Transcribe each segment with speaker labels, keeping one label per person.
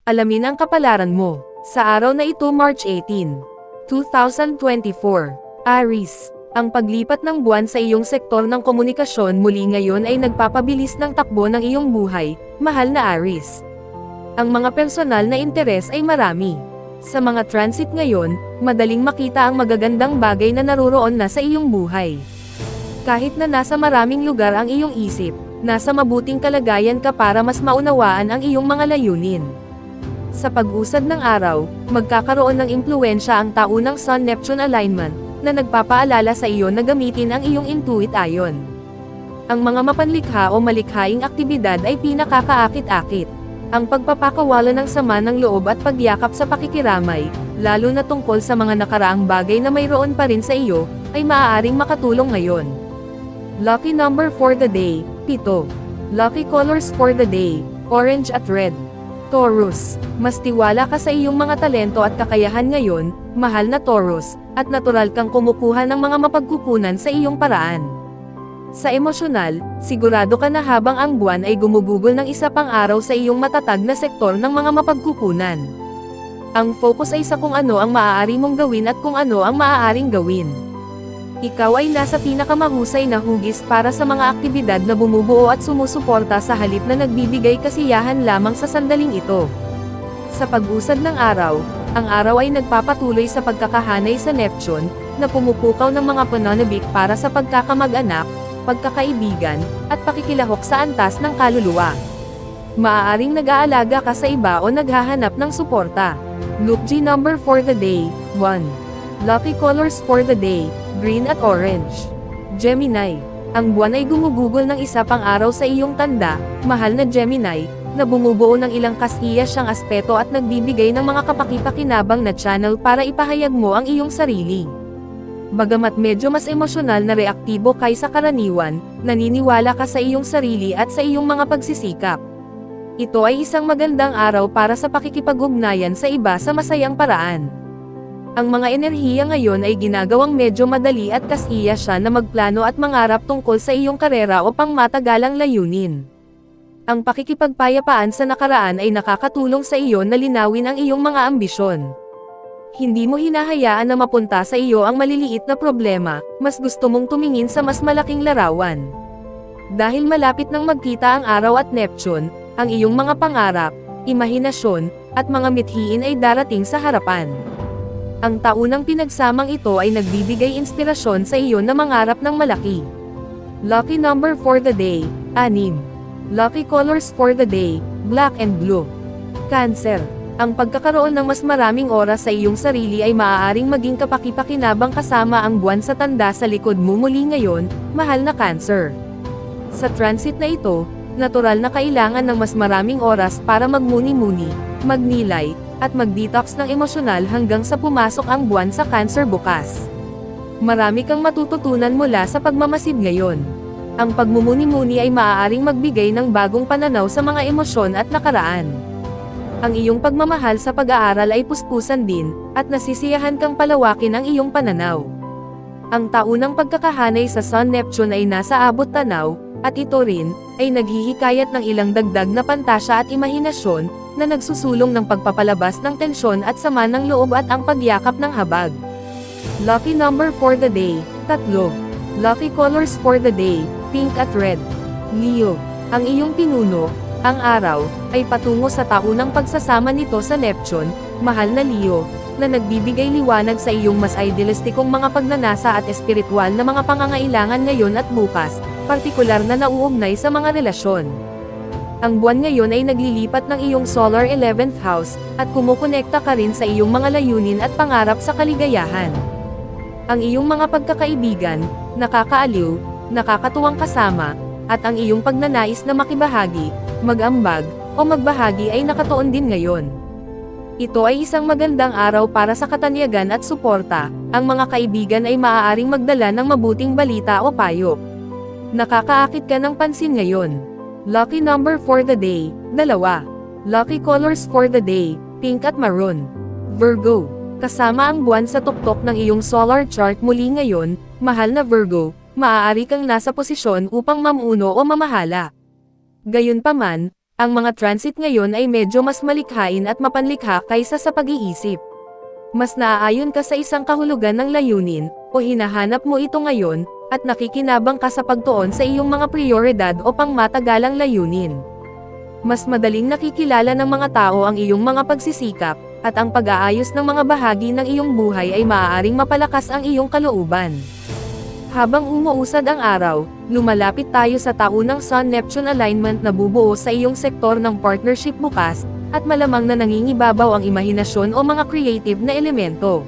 Speaker 1: Alamin ang kapalaran mo. Sa araw na ito March 18, 2024. Aries. Ang paglipat ng buwan sa iyong sektor ng komunikasyon muli ngayon ay nagpapabilis ng takbo ng iyong buhay, mahal na Aries. Ang mga personal na interes ay marami. Sa mga transit ngayon, madaling makita ang magagandang bagay na naroroon na sa iyong buhay. Kahit na nasa maraming lugar ang iyong isip, nasa mabuting kalagayan ka para mas maunawaan ang iyong mga layunin. Sa pag-usad ng araw, magkakaroon ng impluwensya ang taunang Sun-Neptune alignment, na nagpapaalala sa iyo na gamitin ang iyong intuit ayon. Ang mga mapanlikha o malikhaing aktibidad ay pinakakaakit-akit. Ang pagpapakawala ng sama ng loob at pagyakap sa pakikiramay, lalo na tungkol sa mga nakaraang bagay na mayroon pa rin sa iyo, ay maaaring makatulong ngayon. Lucky number for the day, 7. Lucky colors for the day, orange at red. Taurus, mas tiwala ka sa iyong mga talento at kakayahan ngayon, mahal na Taurus, at natural kang kumukuha ng mga mapagkukunan sa iyong paraan. Sa emosyonal, sigurado ka na habang ang buwan ay gumugugol ng isa pang araw sa iyong matatag na sektor ng mga mapagkukunan. Ang focus ay sa kung ano ang maaari mong gawin at kung ano ang maaaring gawin. Ikaw ay nasa pinakamahusay na hugis para sa mga aktibidad na bumubuo at sumusuporta sa halip na nagbibigay kasiyahan lamang sa sandaling ito. Sa pag-usad ng araw, ang araw ay nagpapatuloy sa pagkakahanay sa Neptune, na pumupukaw ng mga pananabik para sa pagkakamag-anak, pagkakaibigan, at pakikilahok sa antas ng kaluluwa. Maaaring nag-aalaga ka sa iba o naghahanap ng suporta. Lucky number for the day, 1. Lucky colors for the day, green at orange. Gemini. Ang buwan ay gumugugol ng isa pang araw sa iyong tanda, mahal na Gemini, na bumubuo ng ilang kasiyas siyang aspeto at nagbibigay ng mga kapaki-pakinabang na channel para ipahayag mo ang iyong sarili. Bagamat medyo mas emosyonal na reaktibo kaysa karaniwan, naniniwala ka sa iyong sarili at sa iyong mga pagsisikap. Ito ay isang magandang araw para sa pakikipag-ugnayan sa iba sa masayang paraan. Ang mga enerhiya ngayon ay ginagawang medyo madali at kasiya siya na magplano at mangarap tungkol sa iyong karera o pangmatagalang layunin. Ang pakikipagpayapaan sa nakaraan ay nakakatulong sa iyo na linawin ang iyong mga ambisyon. Hindi mo hinahayaan na mapunta sa iyo ang maliliit na problema, mas gusto mong tumingin sa mas malaking larawan. Dahil malapit nang magkita ang araw at Neptune, ang iyong mga pangarap, imahinasyon, at mga mithiin ay darating sa harapan. Ang taunang pinagsamang ito ay nagbibigay inspirasyon sa iyo na mangarap ng malaki. Lucky number for the day, 6. Lucky colors for the day, black and blue. Cancer. Ang pagkakaroon ng mas maraming oras sa iyong sarili ay maaaring maging kapaki-pakinabang kasama ang buwan sa tanda sa likod mo muli ngayon, mahal na Cancer. Sa transit na ito, natural na kailangan ng mas maraming oras para magmuni-muni, magnilay, at mag-detox ng emosyonal hanggang sa pumasok ang buwan sa Cancer bukas. Marami kang matututunan mula sa pagmamasid ngayon. Ang pagmumuni-muni ay maaaring magbigay ng bagong pananaw sa mga emosyon at nakaraan. Ang iyong pagmamahal sa pag-aaral ay puspusan din, at nasisiyahan kang palawakin ang iyong pananaw. Ang taunang pagkakahanay sa Sun-Neptune ay nasa abot tanaw, at ito rin, ay naghihikayat ng ilang dagdag na pantasya at imahinasyon, na nagsusulong ng pagpapalabas ng tensyon at sama ng loob at ang pagyakap ng habag. Lucky number for the day, 3. Lucky colors for the day, pink at red. Leo. Ang iyong pinuno, ang araw, ay patungo sa taunang pagsasama nito sa Neptune, mahal na Leo, na nagbibigay liwanag sa iyong mas idealistikong mga pagnanasa at espiritual na mga pangangailangan ngayon at bukas, partikular na nauugnay sa mga relasyon. Ang buwan ngayon ay naglilipat ng iyong solar 11th house, at kumukonekta ka rin sa iyong mga layunin at pangarap sa kaligayahan. Ang iyong mga pagkakaibigan, nakakaaliw, nakakatuwang kasama, at ang iyong pagnanais na makibahagi, mag-ambag, o magbahagi ay nakatuon din ngayon. Ito ay isang magandang araw para sa katanyagan at suporta, ang mga kaibigan ay maaaring magdala ng mabuting balita o payo. Nakakaakit ka ng pansin ngayon. Lucky number for the day, 2. Lucky colors for the day, pink at maroon. Virgo. Kasama ang buwan sa tuktok ng iyong solar chart muli ngayon, mahal na Virgo, maaari kang nasa posisyon upang mamuno o mamahala. Gayunpaman, Ang mga transit ngayon ay medyo mas malikhain at mapanlikha kaysa sa pag-iisip. Mas naaayon ka sa isang kahulugan ng layunin, o hinahanap mo ito ngayon, at nakikinabang ka sa pagtuon sa iyong mga prioridad o pangmatagalang layunin. Mas madaling nakikilala ng mga tao ang iyong mga pagsisikap, at ang pag-aayos ng mga bahagi ng iyong buhay ay maaaring mapalakas ang iyong kalooban. Habang umuusad ang araw, lumalapit tayo sa taunang Sun-Neptune alignment na bubuo sa iyong sektor ng partnership bukas, at malamang na nangingibabaw ang imahinasyon o mga creative na elemento.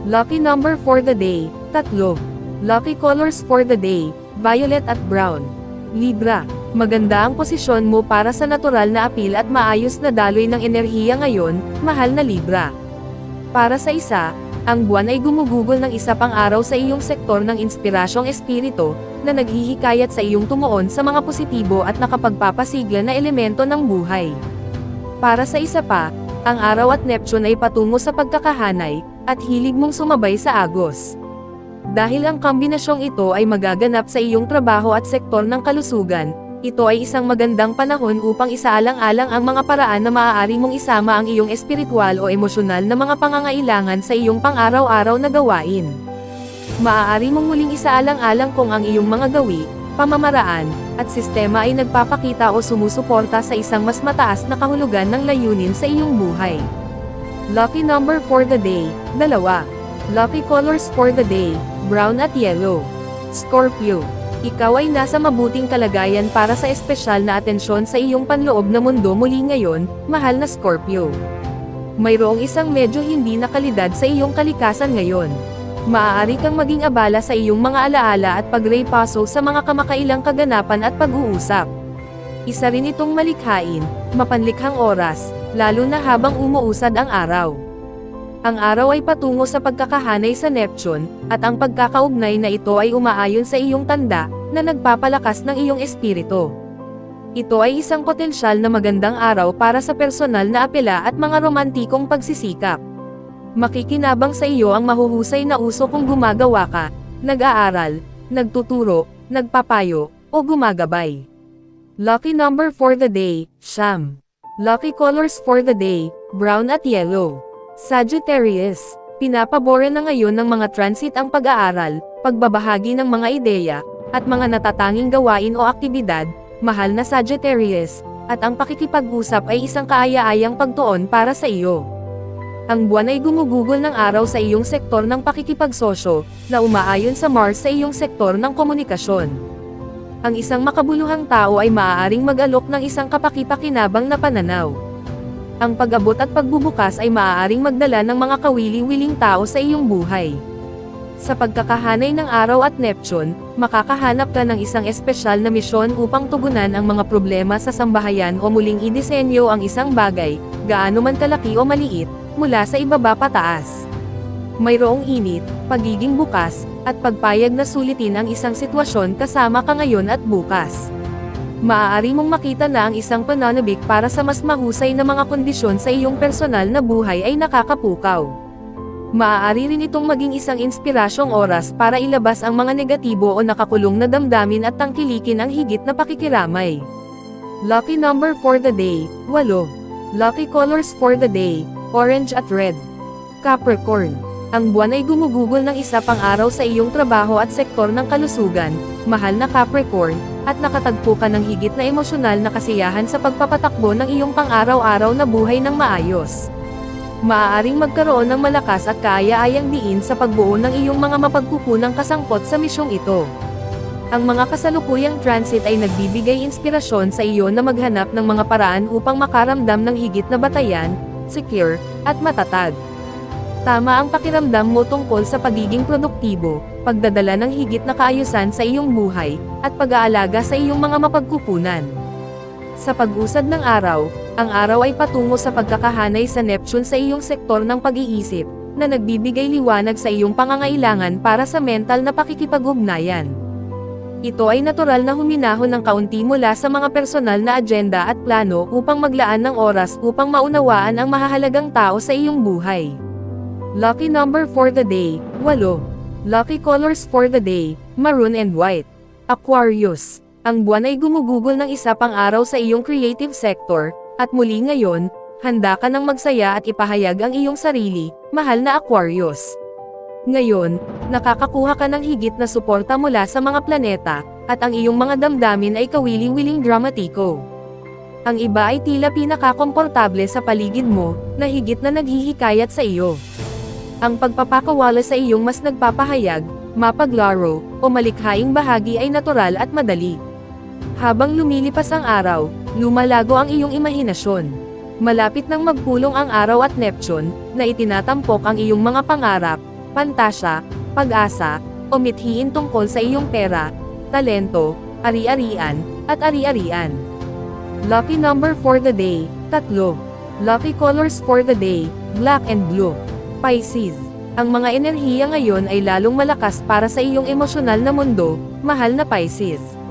Speaker 1: Lucky number for the day, 3. Lucky colors for the day, violet at brown. Libra, maganda ang posisyon mo para sa natural na apil at maayos na daloy ng enerhiya ngayon, mahal na Libra. Para sa isa, ang buwan ay gumugugol ng isa pang araw sa iyong sektor ng inspirasyong espiritu, na naghihikayat sa iyong tumuon sa mga positibo at nakapagpapasigla na elemento ng buhay. Para sa isa pa, ang araw at Neptune ay patungo sa pagkakahanay, at hilig mong sumabay sa agos. Dahil ang kombinasyong ito ay magaganap sa iyong trabaho at sektor ng kalusugan, ito ay isang magandang panahon upang isaalang-alang ang mga paraan na maaari mong isama ang iyong espiritual o emosyonal na mga pangangailangan sa iyong pang-araw-araw na gawain. Maaari mong muling isaalang-alang kung ang iyong mga gawi, pamamaraan, at sistema ay nagpapakita o sumusuporta sa isang mas mataas na kahulugan ng layunin sa iyong buhay. Lucky number for the day, 2. Lucky colors for the day, brown at yellow. Scorpio, ikaw ay nasa mabuting kalagayan para sa espesyal na atensyon sa iyong panloob na mundo muli ngayon, mahal na Scorpio. Mayroong isang medyo hindi na kalidad sa iyong kalikasan ngayon. Maaari kang maging abala sa iyong mga alaala at pagrepaso sa mga kamakailang kaganapan at pag-uusap. Isa rin itong malikhain, mapanlikhang oras, lalo na habang umuusad ang araw. Ang araw ay patungo sa pagkakahanay sa Neptune, at ang pagkakaugnay na ito ay umaayon sa iyong tanda, na nagpapalakas ng iyong espiritu. Ito ay isang potensyal na magandang araw para sa personal na apela at mga romantikong pagsisikap. Makikinabang sa iyo ang mahuhusay na uso kung gumagawa ka, nag-aaral, nagtuturo, nagpapayo, o gumagabay. Lucky number for the day, 9. Lucky colors for the day, brown at yellow. Sagittarius, pinapabora na ngayon ng mga transit ang pag-aaral, pagbabahagi ng mga ideya, at mga natatanging gawain o aktibidad, mahal na Sagittarius, at ang pakikipag-usap ay isang kaaya-ayang pagtuon para sa iyo. Ang buwan ay gumugugol ng araw sa iyong sektor ng pakikipagsosyo, na umaayon sa Mars sa iyong sektor ng komunikasyon. Ang isang makabuluhang tao ay maaaring mag-alok ng isang kapaki-pakinabang na pananaw. Ang pag-abot at pagbubukas ay maaaring magdala ng mga kawili-wiling tao sa iyong buhay. Sa pagkakahanay ng araw at Neptune, makakahanap ka ng isang espesyal na misyon upang tugunan ang mga problema sa sambahayan o muling idisenyo ang isang bagay, gaano man kalaki o maliit, mula sa ibaba pataas. Mayroong init, pagiging bukas, at pagpayag na sulitin ang isang sitwasyon kasama ka ngayon at bukas. Maaari mong makita na ang isang pananabik para sa mas mahusay na mga kondisyon sa iyong personal na buhay ay nakakapukaw. Maaari rin itong maging isang inspirasyong oras para ilabas ang mga negatibo o nakakulong na damdamin at tangkilikin ang higit na pakikiramay. Lucky number for the day, 8. Lucky colors for the day, orange at red. Capricorn, ang buwan ay gumugugol ng isa pang araw sa iyong trabaho at sektor ng kalusugan, mahal na Capricorn, at nakatagpo ka ng higit na emosyonal na kasiyahan sa pagpapatakbo ng iyong pang-araw-araw na buhay ng maayos. Maaaring magkaroon ng malakas at kaaya-ayang diin sa pagbuo ng iyong mga mapagkukunang kasangkot sa misyong ito. Ang mga kasalukuyang transit ay nagbibigay inspirasyon sa iyo na maghanap ng mga paraan upang makaramdam ng higit na batayan, secure, at matatag. Tama ang pakiramdam mo tungkol sa pagiging produktibo, pagdadala ng higit na kaayusan sa iyong buhay, at pag-aalaga sa iyong mga mapagkukunan. Sa pag-usad ng araw, ang araw ay patungo sa pagkakahanay sa Neptune sa iyong sektor ng pag-iisip, na nagbibigay liwanag sa iyong pangangailangan para sa mental na pakikipag-ugnayan. Ito ay natural na huminahon ng kaunti mula sa mga personal na agenda at plano upang maglaan ng oras upang maunawaan ang mahahalagang tao sa iyong buhay. Lucky number for the day, 8. Lucky colors for the day, maroon and white. Aquarius, Ang buwan ay gumugugol ng isa pang araw sa iyong creative sector, at muli ngayon, handa ka nang magsaya at ipahayag ang iyong sarili, mahal na Aquarius. Ngayon, nakakakuha ka ng higit na suporta mula sa mga planeta, at ang iyong mga damdamin ay kawili-wiling dramatiko. Ang iba ay tila pinakakomportable sa paligid mo, na higit na naghihikayat sa iyo. Ang pagpapakawala sa iyong mas nagpapahayag, mapaglaro, o malikhaing bahagi ay natural at madali. Habang lumilipas ang araw, lumalago ang iyong imahinasyon. Malapit nang magpulong ang araw at Neptune, na itinatampok ang iyong mga pangarap, pantasya, pag-asa, o mithiin tungkol sa iyong pera, talento, ari-arian, at ari-arian. Lucky number for the day, 3. Lucky colors for the day, black and blue. Pisces. Ang mga enerhiya ngayon ay lalong malakas para sa iyong emosyonal na mundo, mahal na Pisces.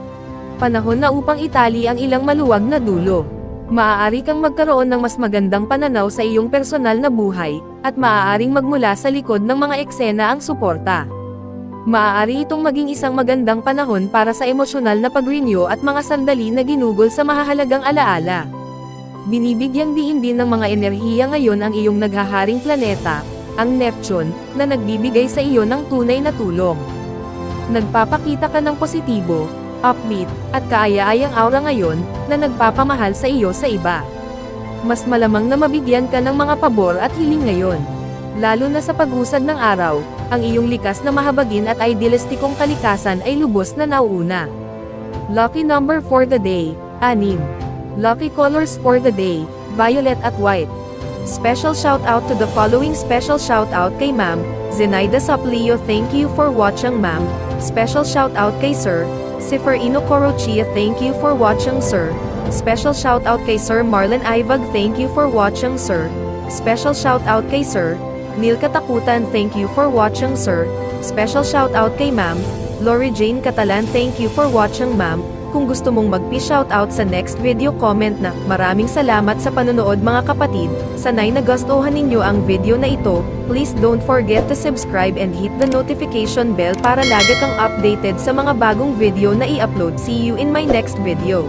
Speaker 1: Panahon na upang itali ang ilang maluwag na dulo. Maaari kang magkaroon ng mas magandang pananaw sa iyong personal na buhay, at maaaring magmula sa likod ng mga eksena ang suporta. Maaari itong maging isang magandang panahon para sa emosyonal na pag-renew at mga sandali na ginugol sa mahahalagang alaala. Binibigyang diin din ng mga enerhiya ngayon ang iyong naghaharing planeta, ang Neptune, na nagbibigay sa iyo ng tunay na tulong. Nagpapakita ka ng positibo, upbeat, at kaaya-ayang aura ngayon, na nagpapamahal sa iyo sa iba. Mas malamang na mabigyan ka ng mga pabor at hiling ngayon. Lalo na sa pag-usad ng araw, ang iyong likas na mahabagin at idealistikong kalikasan ay lubos na nauuna. Lucky number for the day, 6. Lucky colors for the day, violet at white. Special shout out to the following. Special shout out kay Ma'am Zenaida Saplio, thank you for watching Ma'am. Special shout out kay Sir Siferino Corochia, thank you for watching Sir. Special shout out kay Sir Marlon Ivag, thank you for watching Sir. Special shout out kay Sir Neil Katakutan, thank you for watching Sir. Special shout out kay Ma'am Lori Jane Catalan, thank you for watching Ma'am. Kung gusto mong magpi-shoutout sa next video, comment na. Maraming salamat sa panonood mga kapatid. Sana'y nagustuhan ninyo ang video na ito. Please don't forget to subscribe and hit the notification bell para lagi kang updated sa mga bagong video na i-upload. See you in my next video.